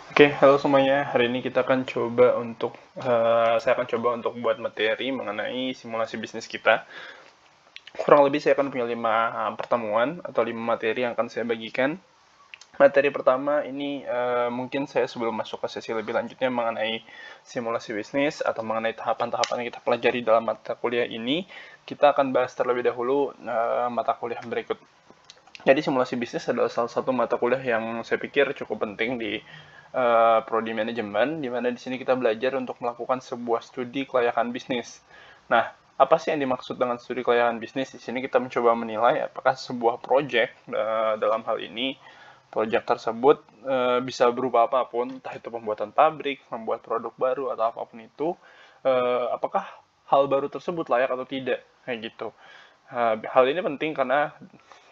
Oke, halo semuanya. Hari ini kita akan coba untuk saya akan coba untuk buat materi mengenai simulasi bisnis kita. Kurang lebih saya akan punya 5 pertemuan atau 5 materi yang akan saya bagikan. Materi pertama ini mungkin saya sebelum masuk ke sesi lebih lanjutnya mengenai simulasi bisnis atau mengenai tahapan-tahapan yang kita pelajari dalam mata kuliah ini, kita akan bahas terlebih dahulu mata kuliah berikut. Jadi simulasi bisnis adalah salah satu mata kuliah yang saya pikir cukup penting di prodi manajemen, di mana di sini kita belajar untuk melakukan sebuah studi kelayakan bisnis. Nah, apa sih yang dimaksud dengan studi kelayakan bisnis? Di sini kita mencoba menilai apakah sebuah project dalam hal ini project tersebut bisa berubah apapun, entah itu pembuatan pabrik, membuat produk baru atau apapun itu, apakah hal baru tersebut layak atau tidak, kayak gitu. Hal ini penting karena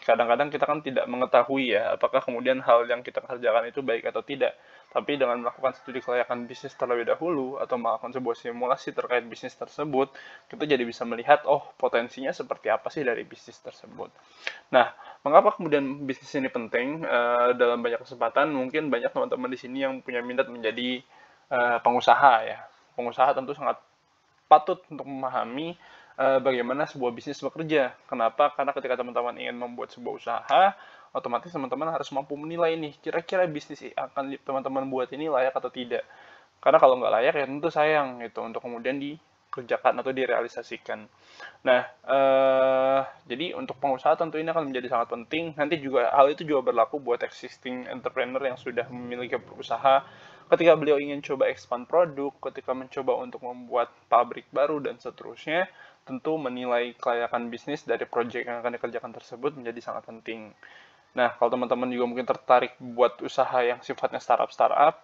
kadang-kadang kita kan tidak mengetahui ya apakah kemudian hal yang kita kerjakan itu baik atau tidak. Tapi dengan melakukan studi kelayakan bisnis terlebih dahulu atau melakukan sebuah simulasi terkait bisnis tersebut, kita jadi bisa melihat oh potensinya seperti apa sih dari bisnis tersebut. Nah, mengapa kemudian bisnis ini penting? Dalam banyak kesempatan mungkin banyak teman-teman di sini yang punya minat menjadi pengusaha ya. Pengusaha tentu sangat patut untuk memahami bagaimana sebuah bisnis bekerja. Kenapa? Karena ketika teman-teman ingin membuat sebuah usaha, otomatis teman-teman harus mampu menilai nih, kira-kira bisnis yang akan teman-teman buat ini layak atau tidak. Karena kalau nggak layak ya tentu sayang gitu untuk kemudian dikerjakan atau direalisasikan. Nah, jadi untuk pengusaha tentu ini akan menjadi sangat penting. Nanti juga hal itu juga berlaku buat existing entrepreneur yang sudah memiliki perusaha. Ketika beliau ingin coba expand produk, ketika mencoba untuk membuat pabrik baru dan seterusnya, tentu menilai kelayakan bisnis dari proyek yang akan dikerjakan tersebut menjadi sangat penting. Nah, kalau teman-teman juga mungkin tertarik buat usaha yang sifatnya startup-startup,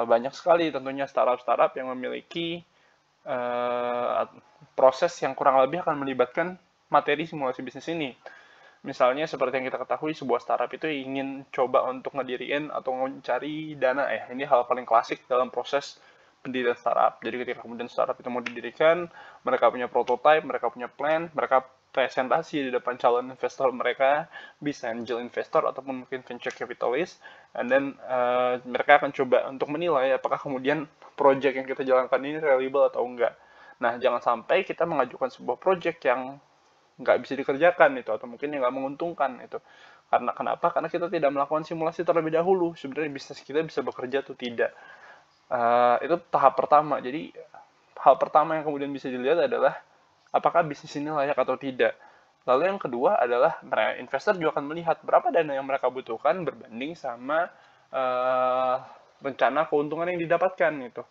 banyak sekali tentunya startup-startup yang memiliki eh, proses yang kurang lebih akan melibatkan materi simulasi bisnis ini. Misalnya seperti yang kita ketahui sebuah startup itu ingin coba untuk ngediriin atau mencari dana ya. Ini hal paling klasik dalam proses pendirian startup. Jadi ketika kemudian startup itu mau didirikan, mereka punya prototype, mereka punya plan, mereka presentasi di depan calon investor mereka, bisa angel investor ataupun mungkin venture capitalist, and then mereka akan coba untuk menilai apakah kemudian project yang kita jalankan ini reliable atau enggak. Nah, jangan sampai kita mengajukan sebuah project yang nggak bisa dikerjakan itu atau mungkin yang nggak menguntungkan itu. Karena kenapa? Karena kita tidak melakukan simulasi terlebih dahulu. Sebenarnya bisnis kita bisa bekerja atau tidak. Itu tahap pertama. Jadi hal pertama yang kemudian bisa dilihat adalah apakah bisnis ini layak atau tidak. Lalu yang kedua adalah investor juga akan melihat berapa dana yang mereka butuhkan berbanding sama uh, rencana keuntungan yang didapatkan gitu.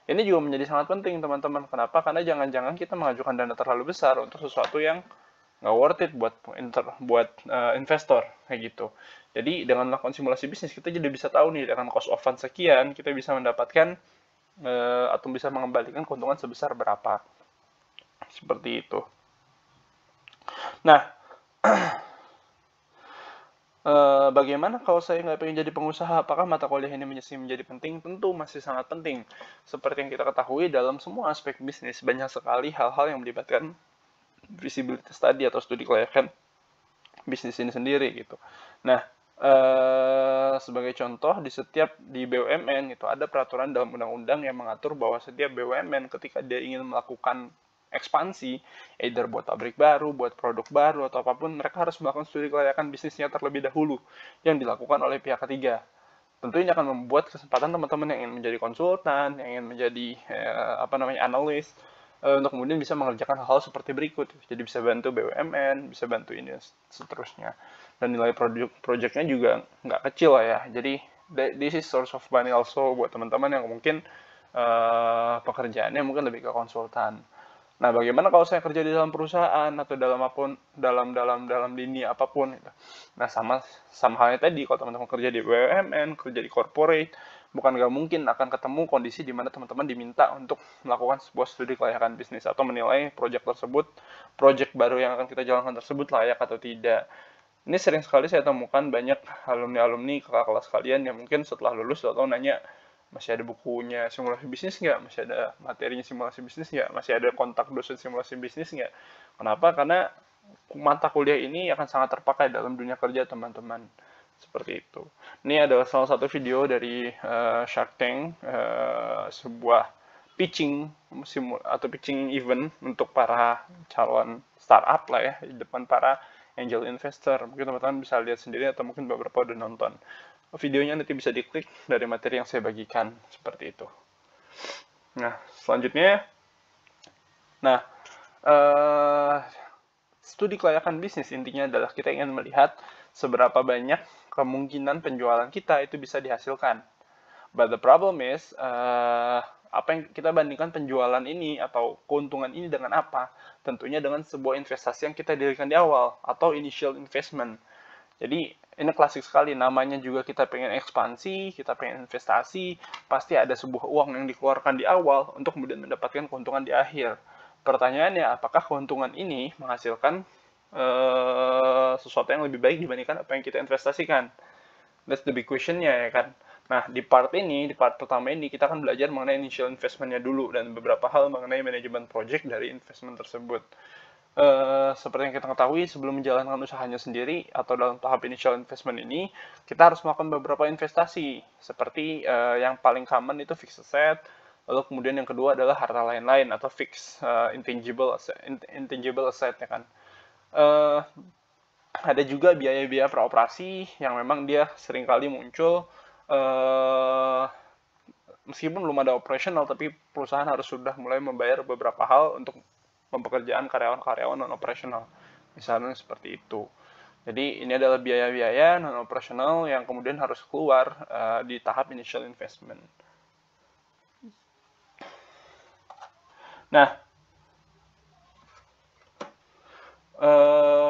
Ini juga menjadi sangat penting teman-teman. Kenapa? Karena jangan-jangan kita mengajukan dana terlalu besar untuk sesuatu yang nggak worth it buat investor kayak gitu. Jadi dengan melakukan simulasi bisnis kita jadi bisa tahu nih dengan cost of fund sekian kita bisa mendapatkan atau bisa mengembalikan keuntungan sebesar berapa. Seperti itu. Nah, bagaimana kalau saya nggak pengen jadi pengusaha? Apakah mata kuliah ini masih menjadi penting? Tentu masih sangat penting. Seperti yang kita ketahui dalam semua aspek bisnis, banyak sekali hal-hal yang melibatkan visibility study atau studi kelayakan bisnis ini sendiri gitu. Nah, sebagai contoh di BUMN itu ada peraturan dalam undang-undang yang mengatur bahwa setiap BUMN ketika dia ingin melakukan ekspansi, either buat pabrik baru, buat produk baru atau apapun, mereka harus melakukan studi kelayakan bisnisnya terlebih dahulu yang dilakukan oleh pihak ketiga. Tentu ini akan membuat kesempatan teman-teman yang ingin menjadi konsultan, yang ingin menjadi analis, untuk kemudian bisa mengerjakan hal-hal seperti berikut. Jadi bisa bantu BUMN, bisa bantu ini dan seterusnya. Dan nilai projectnya juga nggak kecil lah ya. Jadi this is source of money also buat teman-teman yang mungkin pekerjaannya mungkin lebih ke konsultan. Nah, bagaimana kalau saya kerja di dalam perusahaan atau dalam lini apapun gitu. Nah, sama halnya tadi kalau teman-teman kerja di BUMN, kerja di corporate, bukan nggak mungkin akan ketemu kondisi di mana teman-teman diminta untuk melakukan sebuah studi kelayakan bisnis atau menilai proyek baru yang akan kita jalankan tersebut layak atau tidak. Ini sering sekali saya temukan banyak alumni-alumni kakak kelas kalian yang mungkin setelah lulus atau nanya, masih ada bukunya simulasi bisnis nggak? Masih ada materinya simulasi bisnis nggak? Masih ada kontak dosen simulasi bisnis nggak? Kenapa? Karena mata kuliah ini akan sangat terpakai dalam dunia kerja teman-teman. Seperti itu. Ini adalah salah satu video dari Shark Tank, sebuah pitching atau pitching event untuk para calon startup lah ya, di depan para angel investor. Mungkin teman-teman bisa lihat sendiri atau mungkin beberapa udah nonton. Videonya nanti bisa diklik dari materi yang saya bagikan, seperti itu. Nah, selanjutnya, studi kelayakan bisnis intinya adalah kita ingin melihat seberapa banyak kemungkinan penjualan kita itu bisa dihasilkan. But the problem is, apa yang kita bandingkan penjualan ini atau keuntungan ini dengan apa? Tentunya dengan sebuah investasi yang kita dirikan di awal atau initial investment. Jadi ini klasik sekali, namanya juga kita pengen ekspansi, kita pengen investasi, pasti ada sebuah uang yang dikeluarkan di awal untuk kemudian mendapatkan keuntungan di akhir. Pertanyaannya, apakah keuntungan ini menghasilkan sesuatu yang lebih baik dibandingkan apa yang kita investasikan? That's the big question-nya, ya kan? Nah, di part pertama ini, kita akan belajar mengenai initial investment-nya dulu, dan beberapa hal mengenai manajemen project dari investment tersebut. Seperti yang kita ketahui, sebelum menjalankan usahanya sendiri, atau dalam tahap initial investment ini, kita harus melakukan beberapa investasi, seperti yang paling common itu fixed asset, lalu kemudian yang kedua adalah harta lain-lain, atau fixed intangible asset, ya kan? Ada juga biaya-biaya peroperasi yang memang dia seringkali muncul meskipun belum ada operasional, tapi perusahaan harus sudah mulai membayar beberapa hal untuk pempekerjaan karyawan-karyawan non-operasional. Misalnya seperti itu. Jadi ini adalah biaya-biaya non-operasional yang kemudian harus keluar di tahap initial investment. Nah,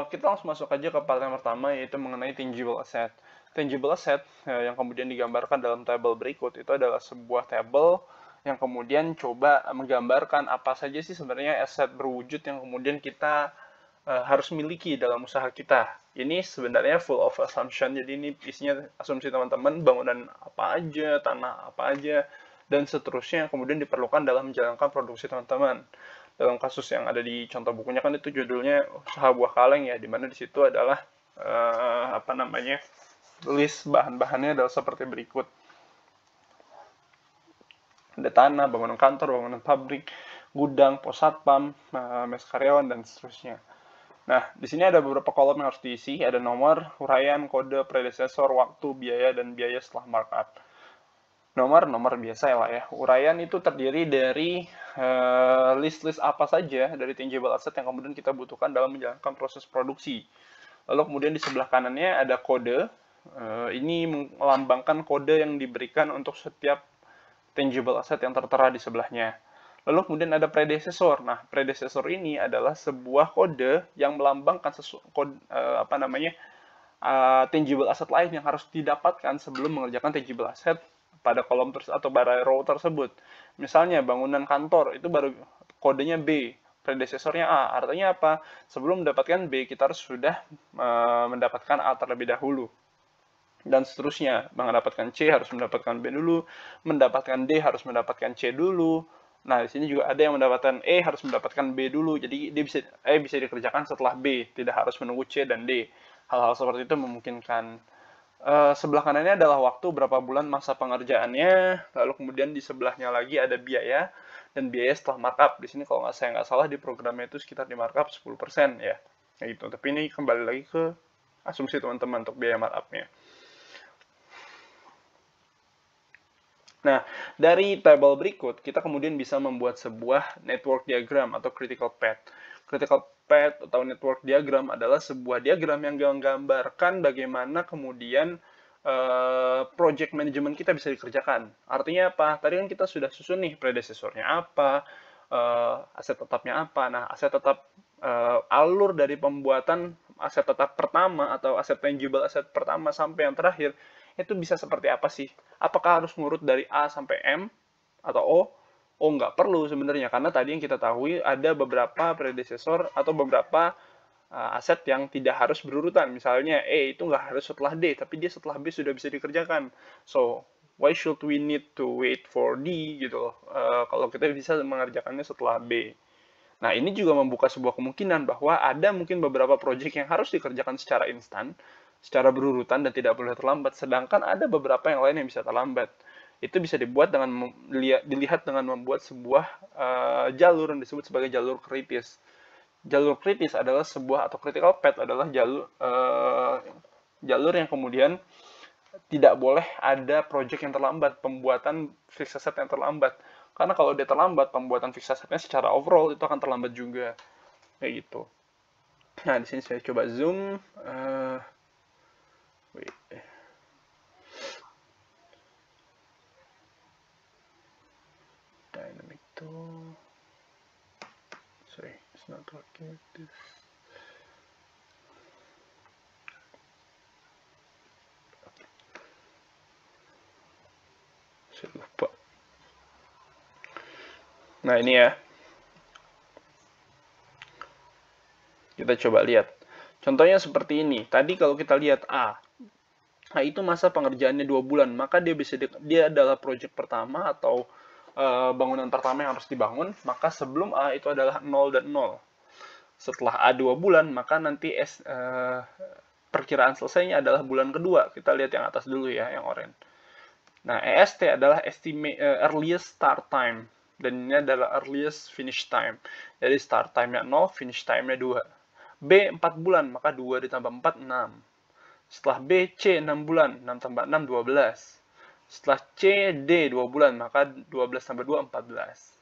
kita langsung masuk aja ke part yang pertama, yaitu mengenai tangible asset. Tangible asset yang kemudian digambarkan dalam tabel berikut itu adalah sebuah tabel yang kemudian coba menggambarkan apa saja sih sebenarnya aset berwujud yang kemudian kita harus miliki dalam usaha kita. Ini sebenarnya full of assumption, jadi ini isinya asumsi teman-teman, bangunan apa aja, tanah apa aja, dan seterusnya yang kemudian diperlukan dalam menjalankan produksi teman-teman. Dalam kasus yang ada di contoh bukunya kan itu judulnya usaha buah kaleng ya, dimana di situ adalah list bahan-bahannya adalah seperti berikut. Ada tanah, bangunan kantor, bangunan pabrik, gudang, pos satpam, mes karyawan, dan seterusnya. Nah, di sini ada beberapa kolom yang harus diisi, ada nomor, uraian, kode, predesesor, waktu, biaya, dan biaya setelah markup. Nomor biasa lah ya. Uraian itu terdiri dari list-list apa saja dari tangible asset yang kemudian kita butuhkan dalam menjalankan proses produksi. Lalu kemudian di sebelah kanannya ada kode. Ini melambangkan kode yang diberikan untuk setiap tangible asset yang tertera di sebelahnya. Lalu kemudian ada predecessor. Nah, predecessor ini adalah sebuah kode yang melambangkan tangible asset lain yang harus didapatkan sebelum mengerjakan tangible asset pada kolom atau pada row tersebut. Misalnya bangunan kantor itu baru kodenya B, predecessornya A. Artinya apa? Sebelum mendapatkan B, kita harus sudah mendapatkan A terlebih dahulu. Dan seterusnya, mendapatkan C harus mendapatkan B dulu, mendapatkan D harus mendapatkan C dulu. Nah, di sini juga ada yang mendapatkan E harus mendapatkan B dulu. Jadi dia bisa dikerjakan setelah B, tidak harus menunggu C dan D. Hal-hal seperti itu memungkinkan. Sebelah kanannya adalah waktu, berapa bulan masa pengerjaannya, lalu kemudian di sebelahnya lagi ada biaya, dan biaya setelah markup. Di sini kalau saya nggak salah di programnya itu sekitar di markup 10% ya. Kayak gitu. Tapi ini kembali lagi ke asumsi teman-teman untuk biaya markupnya. Nah, dari tabel berikut, kita kemudian bisa membuat sebuah network diagram atau critical path. Critical path atau network diagram adalah sebuah diagram yang menggambarkan bagaimana kemudian project management kita bisa dikerjakan. Artinya apa? Tadi kan kita sudah susun nih predecesornya apa, aset tetapnya apa. Nah, aset tetap alur dari pembuatan aset tetap pertama atau aset tangible aset pertama sampai yang terakhir itu bisa seperti apa sih? Apakah harus ngurut dari A sampai M atau O? Oh, nggak perlu sebenarnya, karena tadi yang kita tahu ada beberapa predecessor atau beberapa aset yang tidak harus berurutan. Misalnya E itu nggak harus setelah D, tapi dia setelah B sudah bisa dikerjakan. So, why should we need to wait for D gitu loh, kalau kita bisa mengerjakannya setelah B. Nah, ini juga membuka sebuah kemungkinan bahwa ada mungkin beberapa project yang harus dikerjakan secara instan, secara berurutan dan tidak boleh terlambat. Sedangkan ada beberapa yang lain yang bisa terlambat. Itu bisa dibuat dengan dilihat dengan membuat sebuah jalur yang disebut sebagai jalur kritis. Jalur kritis adalah sebuah, atau critical path adalah jalur yang kemudian tidak boleh ada project yang terlambat, pembuatan fixed asset yang terlambat. Karena kalau dia terlambat, pembuatan fixed assetnya secara overall itu akan terlambat juga. Kayak gitu. Nah, di sini saya coba zoom. Dynamic tool. Sorry, it's not working with this. Saya lupa. Nah, ini ya. Kita coba lihat. Contohnya seperti ini. Tadi kalau kita lihat A. Nah, itu masa pengerjaannya 2 bulan. Maka dia adalah project pertama atau bangunan pertama yang harus dibangun. Maka sebelum A itu adalah 0 dan 0. Setelah A 2 bulan, maka nanti perkiraan selesainya adalah bulan kedua. Kita lihat yang atas dulu ya, yang oranye. Nah, EST adalah earliest start time. Dan ini adalah earliest finish time. Jadi start time-nya 0, finish time-nya 2. B 4 bulan, maka 2 ditambah 4, 6. Setelah B, C 6 bulan, 6 tambah 6, 12. Setelah C, D 2 bulan, maka 12 tambah 2, 14.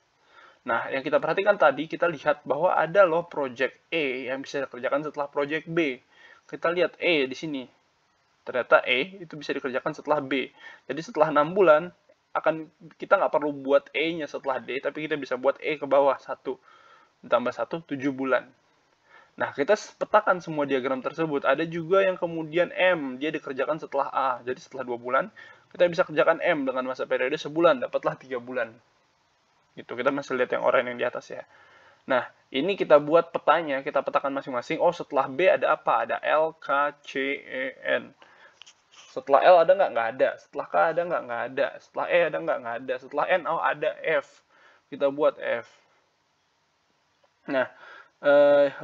Nah, yang kita perhatikan tadi, kita lihat bahwa ada loh project E yang bisa dikerjakan setelah project B. Kita lihat E di sini. Ternyata E itu bisa dikerjakan setelah B. Jadi setelah 6 bulan, kita nggak perlu buat E-nya setelah D, tapi kita bisa buat E ke bawah 1. Ditambah 1, 7 bulan. Nah, kita petakan semua diagram tersebut. Ada juga yang kemudian M, dia dikerjakan setelah A. Jadi setelah 2 bulan, kita bisa kerjakan M dengan masa periode sebulan, dapatlah 3 bulan. Gitu, kita masih lihat yang oranye yang di atas ya. Nah, ini kita buat petanya, kita petakan masing-masing. Oh, setelah B ada apa? Ada L, K, C, E, N. Setelah L ada nggak? Nggak ada. Setelah K ada nggak? Nggak ada. Setelah E ada nggak? Nggak ada. Setelah N, oh ada F. Kita buat F. Nah,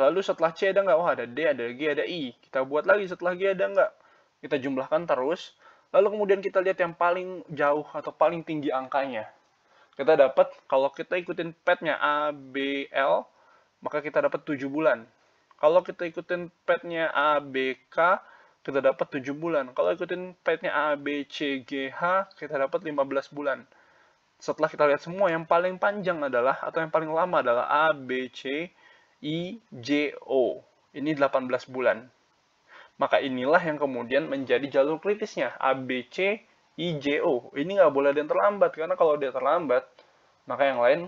lalu setelah C ada nggak? Oh, ada D, ada G, ada I. Kita buat lagi setelah G ada nggak? Kita jumlahkan terus. Lalu kemudian kita lihat yang paling jauh atau paling tinggi angkanya. Kita dapat, kalau kita ikutin path-nya A, B, L, maka kita dapat 7 bulan. Kalau kita ikutin path-nya A, B, K, kita dapat 7 bulan. Kalau ikutin path-nya A, B, C, G, H, kita dapat 15 bulan. Setelah kita lihat semua, yang paling panjang adalah, atau yang paling lama adalah A, B, C, I, J, O. Ini 18 bulan. Maka inilah yang kemudian menjadi jalur kritisnya. A, B, C, I, J, O. Ini nggak boleh ada yang terlambat. Karena kalau dia terlambat, maka yang lain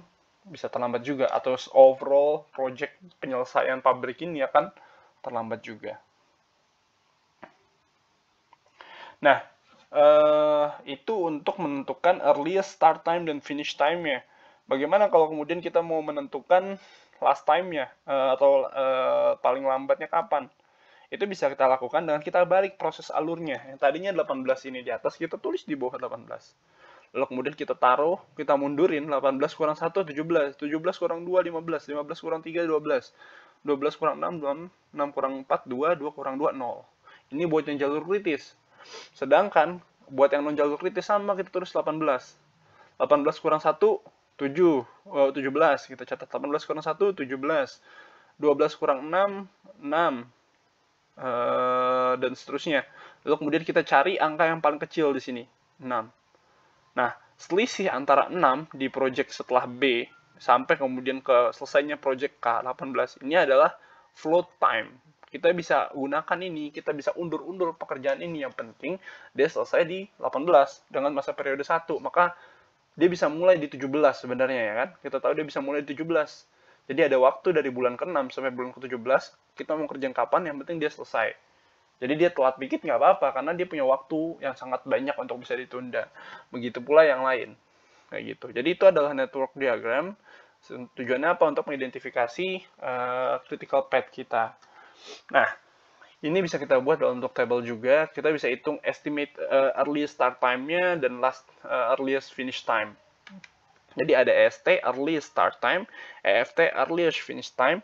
bisa terlambat juga. Atau overall project penyelesaian pabrik ini akan terlambat juga. Nah, itu untuk menentukan earliest start time dan finish time-nya. Bagaimana kalau kemudian kita mau menentukan last time-nya atau paling lambatnya kapan? Itu bisa kita lakukan dengan kita balik proses alurnya. Yang tadinya 18 ini di atas, kita tulis di bawah 18. Lalu kemudian kita taruh, kita mundurin 18 kurang 1, 17. 17 kurang 2, 15. 15 kurang 3, 12. 12 kurang 6, 6 kurang 4, 2. 2 kurang 2, 0. Ini buat yang jalur kritis. Sedangkan buat yang non jalur kritis sama kita tulis 18. 18 kurang 1, 17. Kita catat 18 kurang 1, 17. 12 kurang 6, 6. Dan seterusnya. Lalu kemudian kita cari angka yang paling kecil di sini, 6. Nah, selisih antara 6 di project setelah B sampai kemudian ke selesainya project K, 18. Ini adalah float time. Kita bisa gunakan ini, kita bisa undur-undur pekerjaan ini. Yang penting dia selesai di 18 dengan masa periode 1. Maka dia bisa mulai di 17 sebenarnya ya kan. Kita tahu dia bisa mulai di 17. Jadi ada waktu dari bulan ke-6 sampai bulan ke-17, kita mau kerjain kapan, yang penting dia selesai. Jadi dia telat dikit nggak apa-apa, karena dia punya waktu yang sangat banyak untuk bisa ditunda. Begitu pula yang lain. Kayak gitu. Jadi itu adalah network diagram. Tujuannya apa? Untuk mengidentifikasi critical path kita. Nah, ini bisa kita buat dalam bentuk table juga. Kita bisa hitung estimate earliest start time-nya dan last earliest finish time. Jadi ada EST, earliest start time, EFT, earliest finish time,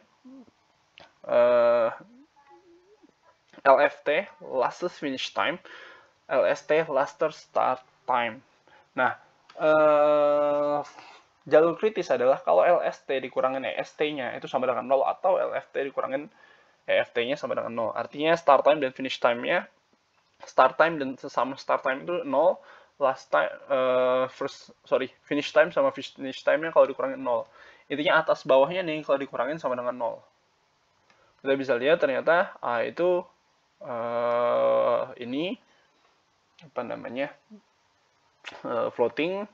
LFT, lastest finish time, LST, lastest start time. Nah, jalur kritis adalah kalau LST dikurangin EST-nya itu sama dengan 0 atau LFT dikurangin EFT-nya sama dengan 0. Artinya start time dan finish time-nya, start time dan sesama start time itu 0, last time, finish time sama finish time-nya kalau dikurangin 0. Intinya atas bawahnya nih kalau dikurangin sama dengan 0. Kita bisa lihat ternyata A itu ini apa namanya floating,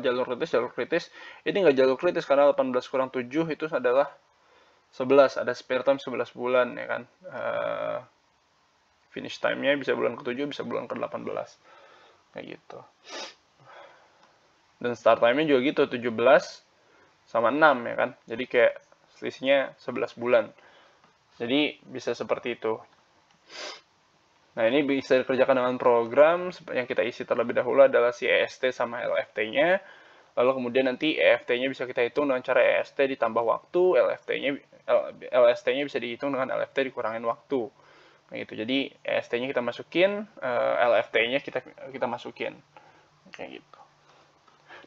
jalur kritis ini nggak jalur kritis karena 18 kurang 7 itu adalah 11, ada spare time 11 bulan ya kan. Finish time-nya bisa bulan ke-7, bisa bulan ke-18 kayak gitu. Dan start time-nya juga gitu, 17 sama 6 ya kan. Jadi kayak selisihnya 11 bulan. Jadi bisa seperti itu. Nah, ini bisa dikerjakan dengan program. Yang kita isi terlebih dahulu adalah si EST sama LFT-nya. Lalu kemudian nanti EFT-nya bisa kita hitung dengan cara EST ditambah waktu, LST-nya bisa dihitung dengan LFT dikurangin waktu. Nah, gitu. Jadi EST-nya kita masukin, LFT-nya kita masukin. Kayak gitu.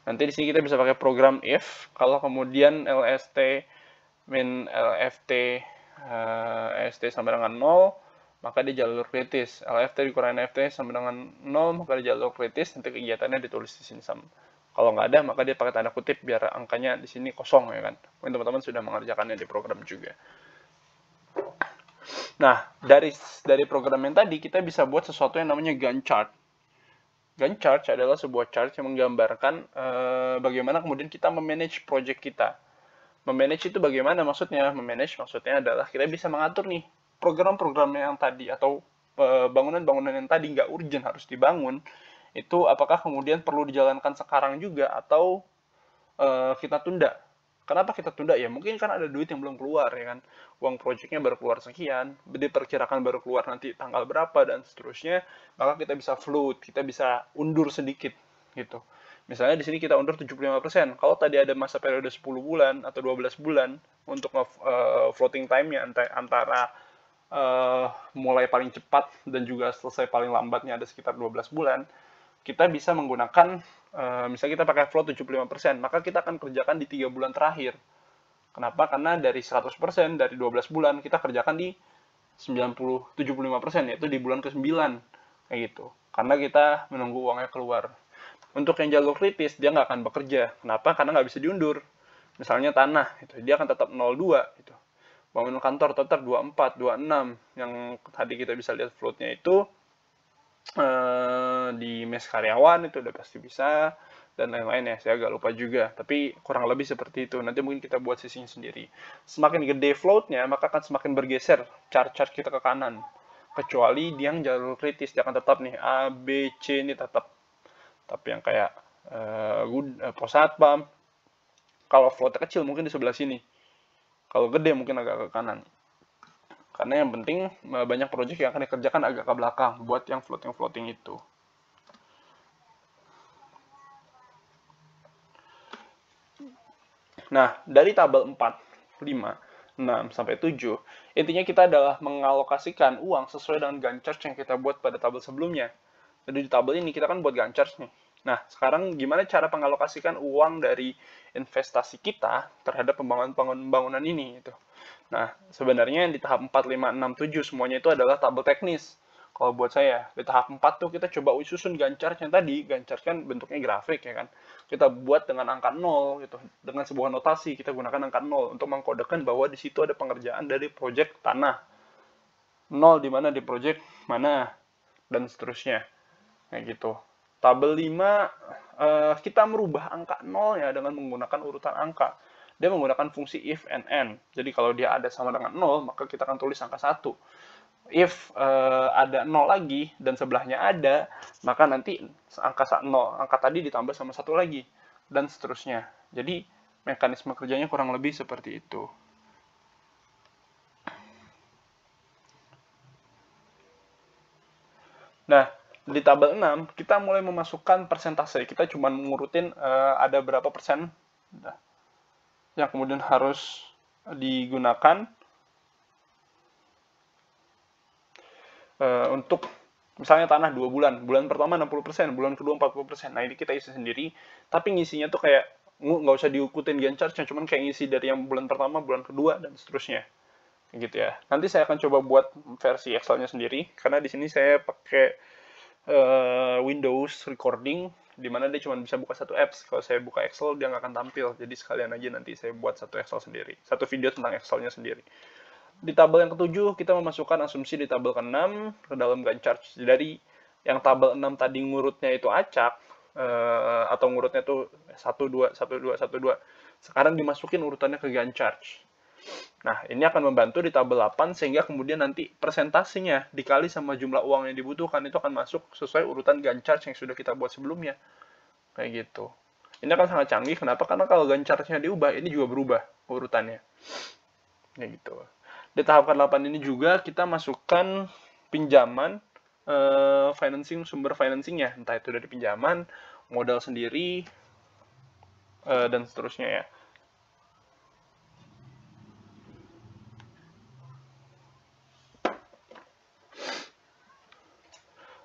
Nanti di sini kita bisa pakai program if. Kalau kemudian LST min LFT EST sama dengan 0, maka di jalur kritis. LFT dikurangin EFT sama dengan 0, maka di jalur kritis. Nanti kegiatannya ditulis di sini sama. Kalau nggak ada, maka dia pakai tanda kutip biar angkanya di sini kosong ya kan. Mungkin teman-teman sudah mengerjakannya di program juga. Nah, dari program yang tadi kita bisa buat sesuatu yang namanya Gantt chart. Gantt chart adalah sebuah chart yang menggambarkan bagaimana kemudian kita memanage project kita. Memanage itu bagaimana maksudnya? Memanage maksudnya adalah kita bisa mengatur nih program-program yang tadi atau bangunan-bangunan yang tadi nggak urgent harus dibangun, itu apakah kemudian perlu dijalankan sekarang juga atau kita tunda. Kenapa kita tunda? Ya mungkin kan ada duit yang belum keluar ya kan. Uang proyeknya baru keluar sekian, diperkirakan baru keluar nanti tanggal berapa dan seterusnya. Maka kita bisa float, kita bisa undur sedikit gitu. Misalnya di sini kita undur 75%. Kalau tadi ada masa periode 10 bulan atau 12 bulan untuk floating time-nya antara mulai paling cepat dan juga selesai paling lambatnya ada sekitar 12 bulan, kita bisa menggunakan, misalnya kita pakai float 75%, maka kita akan kerjakan di 3 bulan terakhir. Kenapa? Karena dari 100%, dari 12 bulan, kita kerjakan di 75%, yaitu di bulan ke-9. Kayak gitu. Karena kita menunggu uangnya keluar. Untuk yang jalur kritis, dia nggak akan bekerja. Kenapa? Karena nggak bisa diundur. Misalnya tanah, itu dia akan tetap 02. Gitu. Bangunan kantor tetap 24, 26. Yang tadi kita bisa lihat floatnya itu, di mes karyawan itu udah pasti bisa, dan lain-lain ya, saya agak lupa juga, tapi kurang lebih seperti itu. Nanti mungkin kita buat sisinya sendiri. Semakin gede floatnya, maka akan semakin bergeser chart-chart kita ke kanan, kecuali dia yang jalur kritis, dia akan tetap nih A, B, C ini tetap. Tapi yang kayak pos satpam, kalau floatnya kecil mungkin di sebelah sini, kalau gede mungkin agak ke kanan. Karena yang penting banyak proyek yang akan dikerjakan agak ke belakang buat yang floating itu. Nah, dari tabel 4, 5, 6, sampai 7, intinya kita adalah mengalokasikan uang sesuai dengan Gantt chart yang kita buat pada tabel sebelumnya. Jadi di tabel ini kita kan buat Gantt chart nih. Nah, sekarang gimana cara mengalokasikan uang dari investasi kita terhadap pembangunan ini gitu. Nah, sebenarnya di tahap 4, 5, 6, 7 semuanya itu adalah tabel teknis. Kalau buat saya, di tahap 4 tuh kita coba susun Gantt chart yang tadi. Gantt chart kan bentuknya grafik ya kan. Kita buat dengan angka 0 gitu. Dengan sebuah notasi kita gunakan angka 0 untuk mengkodekan bahwa di situ ada pengerjaan dari proyek tanah. 0 di mana di proyek mana dan seterusnya. Kayak gitu. Tabel 5 kita merubah angka 0 ya dengan menggunakan urutan angka. Dia menggunakan fungsi if and and. Jadi kalau dia ada sama dengan 0, maka kita akan tulis angka 1. If ada 0 lagi dan sebelahnya ada, maka nanti angka 0, angka tadi ditambah sama 1 lagi dan seterusnya. Jadi mekanisme kerjanya kurang lebih seperti itu. Nah, di tabel 6 kita mulai memasukkan persentase. Kita cuma ngurutin ada berapa persen yang kemudian harus digunakan untuk misalnya tanah 2 bulan, bulan pertama 60%, bulan kedua 40%. Nah, ini kita isi sendiri, tapi ngisinya tuh kayak nggak usah diikutin Gantt chart-nya, cuman kayak ngisi dari yang bulan pertama, bulan kedua, dan seterusnya. Gitu ya. Nanti saya akan coba buat versi Excel-nya sendiri, karena di sini saya pakai Windows Recording, di mana dia cuma bisa buka satu apps. Kalau saya buka Excel, dia nggak akan tampil. Jadi sekalian aja nanti saya buat satu Excel sendiri, satu video tentang Excel-nya sendiri. Di tabel yang ketujuh, kita memasukkan asumsi di tabel ke-6 ke dalam Gantt chart. Dari yang tabel 6 tadi ngurutnya itu acak, atau ngurutnya tuh 1, 2, 1, 2, 1, 2. Sekarang dimasukin urutannya ke Gantt chart. Nah, ini akan membantu di tabel 8, sehingga kemudian nanti persentasenya dikali sama jumlah uang yang dibutuhkan, itu akan masuk sesuai urutan Gantt chart yang sudah kita buat sebelumnya. Kayak gitu. Ini akan sangat canggih, kenapa? Karena kalau Gantt chart-nya diubah, ini juga berubah urutannya. Kayak gitu. Di tahap ke-8 ini juga kita masukkan pinjaman, financing, sumber financingnya, entah itu dari pinjaman, modal sendiri, dan seterusnya ya.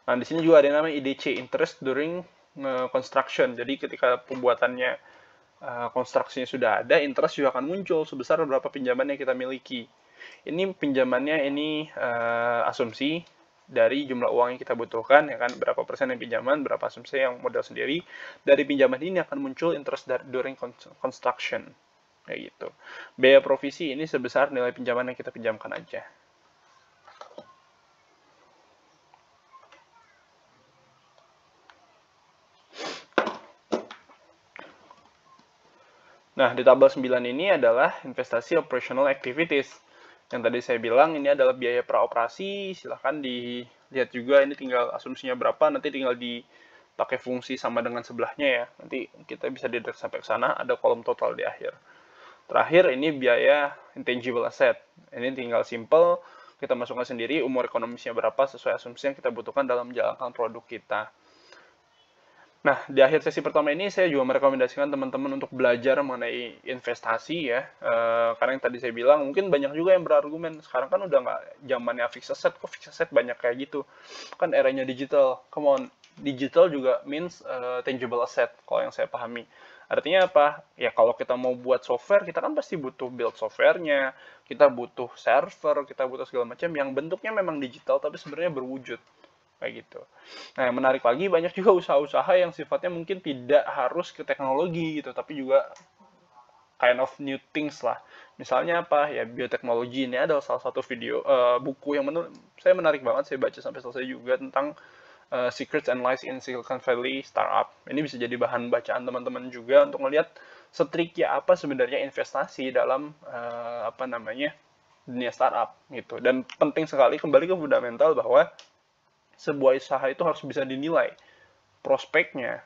Nah, di sini juga ada yang namanya IDC, interest during construction. Jadi ketika pembuatannya, konstruksinya sudah ada, interest juga akan muncul sebesar berapa pinjaman yang kita miliki. Ini pinjamannya, ini asumsi dari jumlah uang yang kita butuhkan, ya kan, berapa persen yang pinjaman, berapa asumsi yang modal sendiri. Dari pinjaman ini akan muncul interest during construction, kayak gitu. Biaya provisi ini sebesar nilai pinjaman yang kita pinjamkan aja. Nah, di tabel 9 ini adalah investasi operational activities. Yang tadi saya bilang ini adalah biaya praoperasi, silahkan dilihat juga ini tinggal asumsinya berapa, nanti tinggal dipakai fungsi sama dengan sebelahnya ya. Nanti kita bisa didetek sampai ke sana, ada kolom total di akhir. Terakhir ini biaya intangible asset. Ini tinggal simple, kita masukkan sendiri umur ekonomisnya berapa sesuai asumsi yang kita butuhkan dalam menjalankan produk kita. Nah, di akhir sesi pertama ini saya juga merekomendasikan teman-teman untuk belajar mengenai investasi ya. Karena yang tadi saya bilang, mungkin banyak juga yang berargumen, sekarang kan udah nggak zamannya fixed asset, kok fixed asset banyak kayak gitu. Kan eranya digital. Come on, digital juga means tangible asset, kalau yang saya pahami. Artinya apa? Ya kalau kita mau buat software, kita kan pasti butuh build softwarenya, kita butuh server, kita butuh segala macam yang bentuknya memang digital, tapi sebenarnya berwujud. Kayak gitu. Nah, yang menarik lagi, banyak juga usaha-usaha yang sifatnya mungkin tidak harus ke teknologi gitu, tapi juga kind of new things lah. Misalnya apa? Ya bioteknologi. Ini adalah salah satu video, buku yang menurut saya menarik banget, saya baca sampai selesai juga, tentang Secrets and Lies in Silicon Valley Startup. Ini bisa jadi bahan bacaan teman-teman juga untuk melihat setriknya apa sebenarnya investasi dalam apa namanya, dunia startup gitu. Dan penting sekali kembali ke fundamental bahwa sebuah usaha itu harus bisa dinilai prospeknya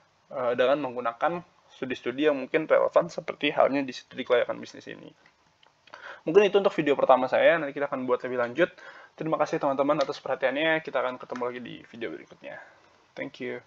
dengan menggunakan studi-studi yang mungkin relevan seperti halnya di studi kelayakan bisnis ini. Mungkin itu untuk video pertama saya, nanti kita akan buat lebih lanjut. Terima kasih teman-teman atas perhatiannya, kita akan ketemu lagi di video berikutnya. Thank you.